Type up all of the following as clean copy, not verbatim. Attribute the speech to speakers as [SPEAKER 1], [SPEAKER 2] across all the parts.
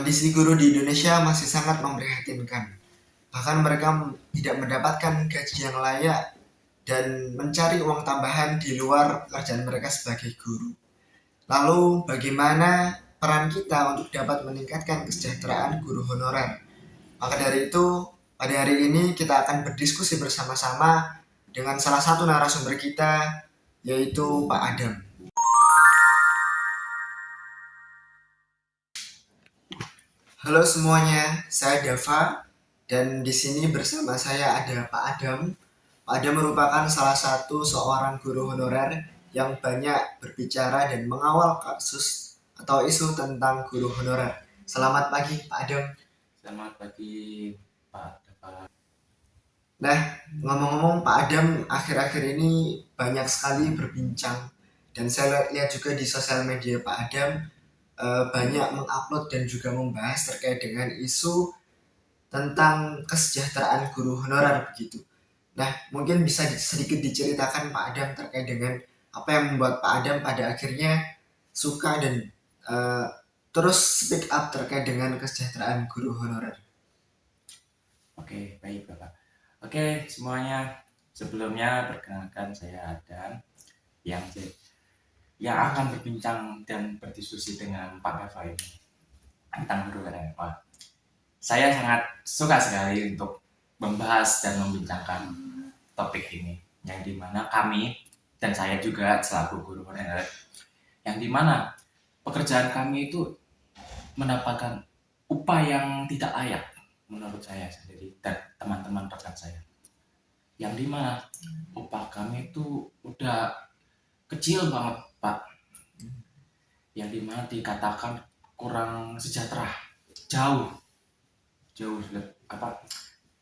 [SPEAKER 1] Kondisi guru di Indonesia masih sangat memprihatinkan. Bahkan mereka tidak mendapatkan gaji yang layak dan mencari uang tambahan di luar pekerjaan mereka sebagai guru. Lalu bagaimana peran kita untuk dapat meningkatkan kesejahteraan guru honorer? Maka dari itu, pada hari ini kita akan berdiskusi bersama-sama dengan salah satu narasumber kita, yaitu Pak Adam. Halo semuanya, saya Dava dan di sini bersama saya ada Pak Adam. Pak Adam merupakan salah satu seorang guru honorer yang banyak berbicara dan mengawal kasus atau isu tentang guru honorer. Selamat pagi Pak Adam.
[SPEAKER 2] Selamat pagi Pak Dava.
[SPEAKER 1] Nah, ngomong-ngomong Pak Adam akhir-akhir ini banyak sekali berbincang dan saya lihat juga di sosial media Pak Adam banyak mengupload dan juga membahas terkait dengan isu tentang kesejahteraan guru honorer begitu. Nah, mungkin bisa sedikit diceritakan Pak Adam terkait dengan apa yang membuat Pak Adam pada akhirnya suka dan uh, terus speak up terkait dengan kesejahteraan guru honorer.
[SPEAKER 2] Oke, baik Bapak. Oke, semuanya. Sebelumnya perkenalkan saya Adam yang akan berbincang dan berdiskusi dengan Pak Dava ini tentang guru honorer. Saya sangat suka sekali untuk membahas dan membincangkan topik ini, yang dimana kami dan saya juga selaku guru honorer, yang dimana pekerjaan kami itu mendapatkan upah yang tidak layak menurut saya sendiri dan teman-teman rekan saya, yang dimana upah kami itu udah kecil banget Pak, yang dimana dikatakan kurang sejahtera, jauh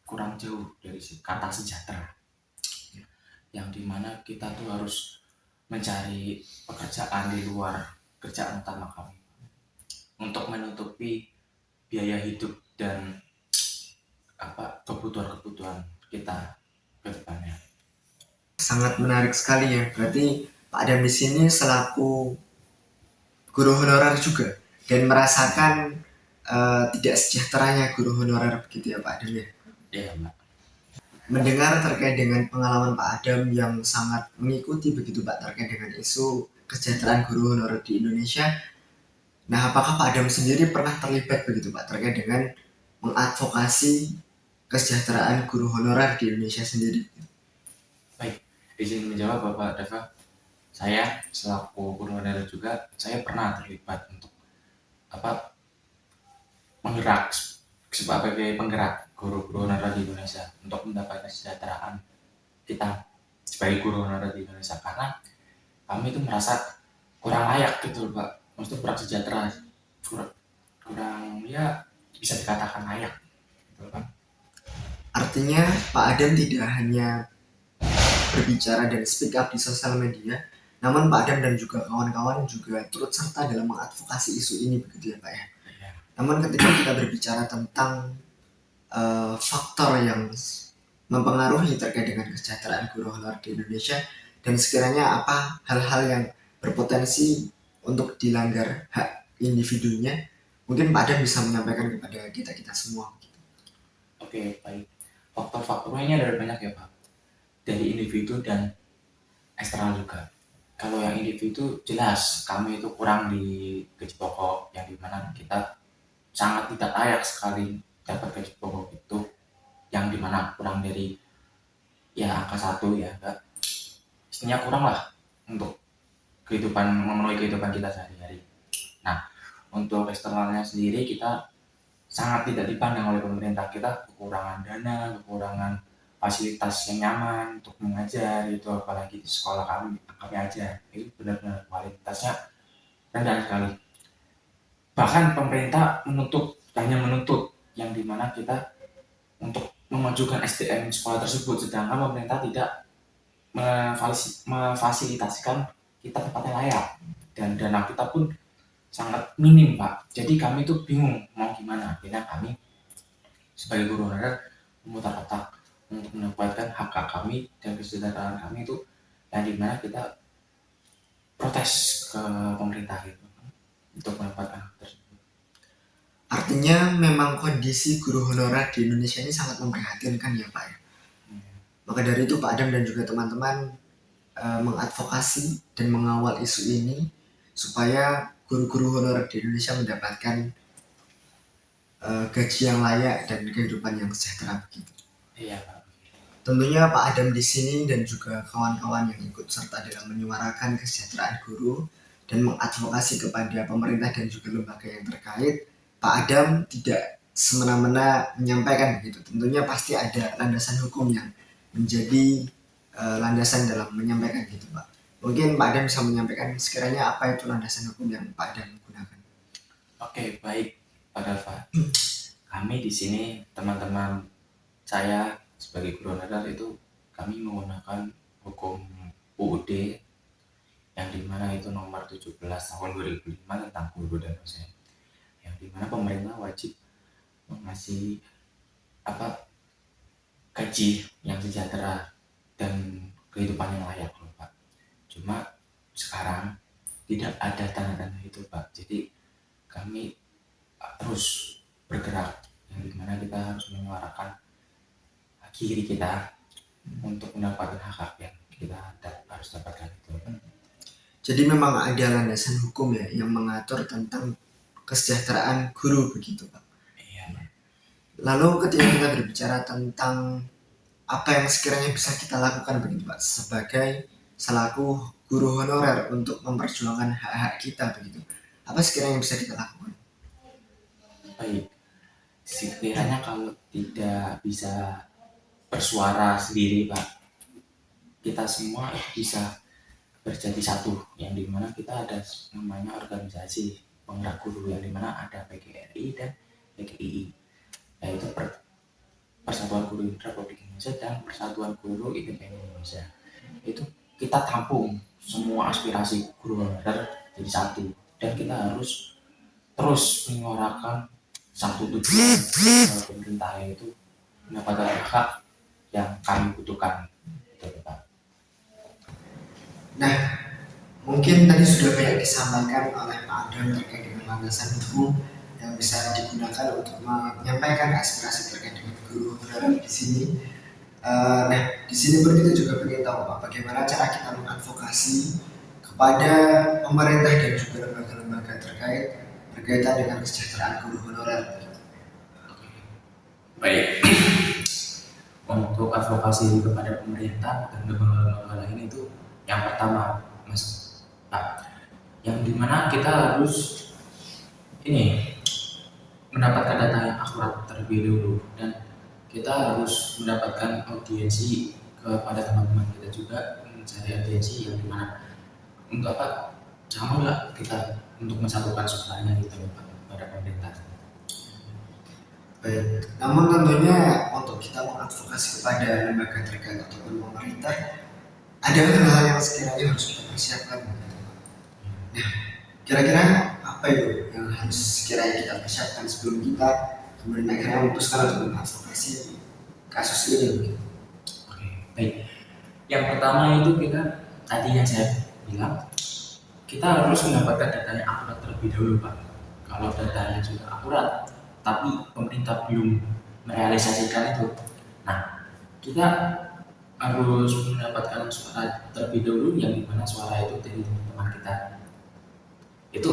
[SPEAKER 2] kurang jauh dari kata sejahtera, yang dimana kita tuh harus mencari pekerjaan di luar kerjaan utama kami untuk menutupi biaya hidup dan kebutuhan kita ke depannya.
[SPEAKER 1] Sangat menarik sekali ya. Berarti Pak Adam di sini selaku guru honorer juga dan merasakan tidak sejahteranya guru honorer begitu ya Pak Adam ya.
[SPEAKER 2] Iya Pak.
[SPEAKER 1] Mendengar terkait dengan pengalaman Pak Adam yang sangat mengikuti begitu Pak terkait dengan isu kesejahteraan guru honorer di Indonesia. Nah, apakah Pak Adam sendiri pernah terlibat begitu Pak terkait dengan mengadvokasi kesejahteraan guru honorer di Indonesia sendiri?
[SPEAKER 2] Baik, izin menjawab Bapak Dava. Saya selaku guru honorer juga, saya pernah terlibat untuk menggerak sebagai penggerak guru-guru honorer di Indonesia untuk mendapatkan kesejahteraan kita sebagai guru honorer di Indonesia, karena kami itu merasa kurang layak gitu Pak, maksudnya kurang sejahtera, kurang ya bisa dikatakan layak gitu Pak.
[SPEAKER 1] Artinya Pak Adam tidak hanya berbicara dan speak up di sosial media, namun Pak Adam dan juga kawan-kawan juga turut serta dalam mengadvokasi isu ini begitu ya Pak ya. Namun ketika kita berbicara tentang faktor yang mempengaruhi terkait dengan kesejahteraan guru honorer di Indonesia dan sekiranya apa hal-hal yang berpotensi untuk dilanggar hak individunya, mungkin Pak Adam bisa menyampaikan kepada kita semua.
[SPEAKER 2] Oke, baik. Faktor-faktornya ini ada banyak ya Pak, dari individu dan eksternal juga. Kalau yang individu jelas kami itu kurang di gaji pokok, yang dimana kita sangat tidak layak sekali dapat gaji pokok itu, yang dimana kurang dari ya angka 1 ya Kak. Istilahnya kurang lah untuk memenuhi kehidupan kita sehari-hari. Nah, untuk eksternalnya sendiri kita sangat tidak dipandang oleh pemerintah, kita kekurangan dana, kekurangan fasilitas yang nyaman untuk mengajar itu, apalagi di sekolah kami aja itu benar-benar kualitasnya rendah sekali. Bahkan pemerintah hanya menuntut yang dimana kita untuk memajukan SDM sekolah tersebut, sedangkan pemerintah tidak memfasilitasikan kita tempat yang layak, dan dana kita pun sangat minim Pak. Jadi kami tuh bingung mau gimana. Akhirnya kami sebagai guru honorer memutar otak untuk mendapatkan hak kami dan kesejahteraan kami itu, yang dimana kita protes ke pemerintah gitu untuk mendapatkan hak tersebut.
[SPEAKER 1] Artinya memang kondisi guru honorer di Indonesia ini sangat memprihatinkan ya Pak ya. Maka dari itu Pak Adam dan juga teman-teman mengadvokasi dan mengawal isu ini supaya guru-guru honorer di Indonesia mendapatkan gaji yang layak dan kehidupan yang sejahtera begitu.
[SPEAKER 2] Iya Pak.
[SPEAKER 1] Tentunya Pak Adam di sini dan juga kawan-kawan yang ikut serta dalam menyuarakan kesejahteraan guru dan mengadvokasi kepada pemerintah dan juga lembaga yang terkait, Pak Adam tidak semena-mena menyampaikan begitu. Tentunya pasti ada landasan hukum yang menjadi landasan dalam menyampaikan gitu Pak. Mungkin Pak Adam bisa menyampaikan sekiranya apa itu landasan hukum yang Pak Adam gunakan.
[SPEAKER 2] Oke, baik Pak Dalva. Kami di sini teman-teman saya sebagai guru honorer itu kami menggunakan hukum UUD yang dimana itu nomor 17 tahun 2005 tentang guru dan dosen, yang dimana pemerintah wajib mengasih gaji yang sejahtera dan kehidupan yang layak loh Pak. Cuma sekarang tidak ada tanda-tanda itu Pak. Jadi kami terus bergerak, yang dimana kita harus menyuarakan hak kiri kita untuk mendapatkan hak yang kita harus dapatkan itu.
[SPEAKER 1] Jadi memang ada landasan hukum ya yang mengatur tentang kesejahteraan guru begitu Pak.
[SPEAKER 2] Iya.
[SPEAKER 1] Lalu ketika kita berbicara tentang apa yang sekiranya bisa kita lakukan begitu Pak sebagai selaku guru honorer untuk memperjuangkan hak-hak kita begitu, apa sekiranya yang bisa kita lakukan?
[SPEAKER 2] Baik, sekiranya kalau tidak bisa bersuara sendiri Pak, kita semua bisa berjadi satu, yang dimana kita ada namanya organisasi penggerak guru, yang dimana ada PGRI dan PGII, yaitu Persatuan Guru Republik Indonesia dan Persatuan Guru Independen Indonesia. Itu kita tampung semua aspirasi guru honorer jadi satu, dan kita harus terus menyuarakan satu tujuan pemerintah, yaitu mendapatkan hak yang kami butuhkan.
[SPEAKER 1] Nah, mungkin tadi sudah banyak disampaikan oleh Pak Adam terkait dengan landasan hukum yang bisa digunakan untuk menyampaikan aspirasi terkait dengan guru honorer di sini. Nah, di sini pun kita juga ingin tahu Pak, bagaimana cara kita mengadvokasi kepada pemerintah dan juga lembaga-lembaga terkait berkaitan dengan kesejahteraan guru honorer.
[SPEAKER 2] Baik, untuk advokasi kepada pemerintah dan lembaga-lembaga lain itu yang pertama Mas Pak, yang dimana kita harus mendapatkan data yang akurat terlebih dahulu, dan kita harus mendapatkan audiensi kepada teman-teman kita juga, mencari audiensi yang dimana untuk sama lah kita untuk mensatukan suaranya gitu Pak pada pemerintah.
[SPEAKER 1] Baik, namun tentunya untuk kita mengadvokasi kepada lembaga terkait ataupun pemerintah, ada hal-hal yang sekiranya harus kita persiapkan. Nah, kira-kira apa itu yang harus sekiranya kita persiapkan sebelum kita kemudian akhirnya memutuskan untuk mengadvokasi kasus ini?
[SPEAKER 2] Oke, baik. Yang pertama itu kita tadi yang saya bilang, kita harus mendapatkan data yang akurat terlebih dahulu Pak. Kalau datanya sudah akurat, tapi pemerintah belum merealisasikan itu, nah kita harus mendapatkan suara terlebih dahulu, yang dimana suara itu dari teman-teman kita. Itu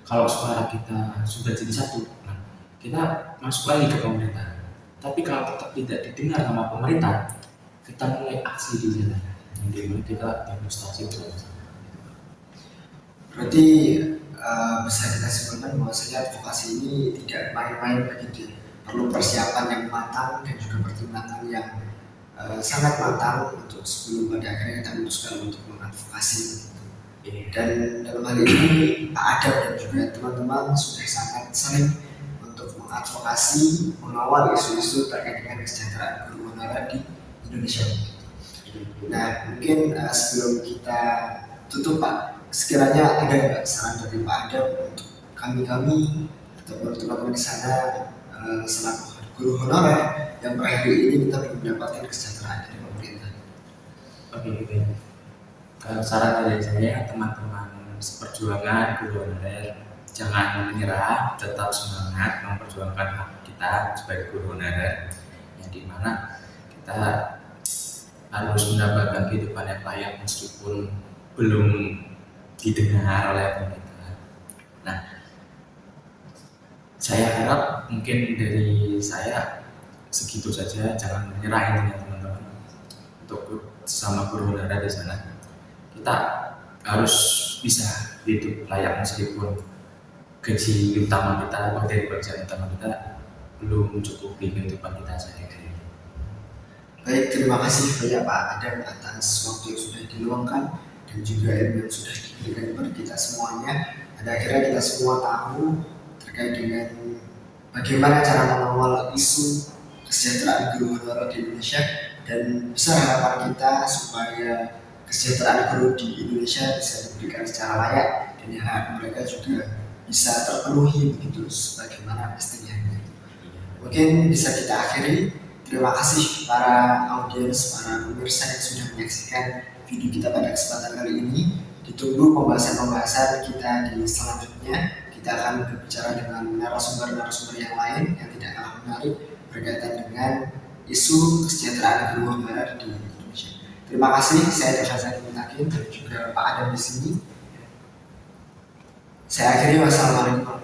[SPEAKER 2] kalau suara kita sudah jadi satu, nah kita masuk lagi ke pemerintah. Tapi kalau tetap tidak didengar sama pemerintah, kita mulai aksi di jalan, yang dimana kita demonstrasi bersama.
[SPEAKER 1] Berarti bisa kita simpulkan bahwasanya advokasi ini tidak main-main begitu, perlu persiapan yang matang dan juga pertimbangan yang sangat matang untuk sebelum pada akhirnya kita memutuskan untuk mengadvokasi. Dan dalam hal ini Pak Adam dan juga teman-teman sudah sangat sering untuk mengadvokasi, mengawal isu-isu terkait dengan kesejahteraan guru honorer di Indonesia. Nah, mungkin sebelum kita tutup Pak, sekiranya ada nggak saran dari Pak Adam untuk kami ataupun teman-teman di sana selaku guru honorer yang per hari ini kita belum mendapatkan kesejahteraan dari pemerintah?
[SPEAKER 2] Oke. Saran dari saya, teman-teman seperjuangan guru honorer, jangan menyerah, tetap semangat memperjuangkan hak kita sebagai guru honorer, yang dimana kita harus mendapatkan kehidupan yang layak meskipun belum didengar oleh pemerintah. Nah, saya harap mungkin dari saya segitu saja, jangan menyerah intinya teman-teman. Untuk sesama guru honorer di sana, kita harus bisa hidup layak meskipun gaji utama kita, materi pekerjaan utama kita belum mencukupi kehidupan kita sehari-hari.
[SPEAKER 1] Baik, terima kasih banyak Pak Adam atas waktu yang sudah diluangkan dan juga ilmu yang sudah diberikan kepada kita semuanya. Pada akhirnya kita semua tahu terkait dengan bagaimana cara mengawal isu kesejahteraan guru honorer di Indonesia, dan besar harapan kita supaya kesejahteraan guru di Indonesia bisa diberikan secara layak dan hak mereka juga bisa terpenuhi begitu sebagaimana mestinya. Mungkin bisa kita akhiri. Terima kasih para audiens, para pemirsa yang sudah menyaksikan video kita pada kesempatan kali ini. Ditunggu pembahasan-pembahasan kita di selanjutnya. Kita akan berbicara dengan narasumber-narasumber yang lain yang tidak kalah menarik berkaitan dengan isu kesejahteraan guru honorer di Indonesia. Terima kasih, saya Devazani Mutakin dan juga Pak Adam di sini. Saya akhiri, wassalamualaikum.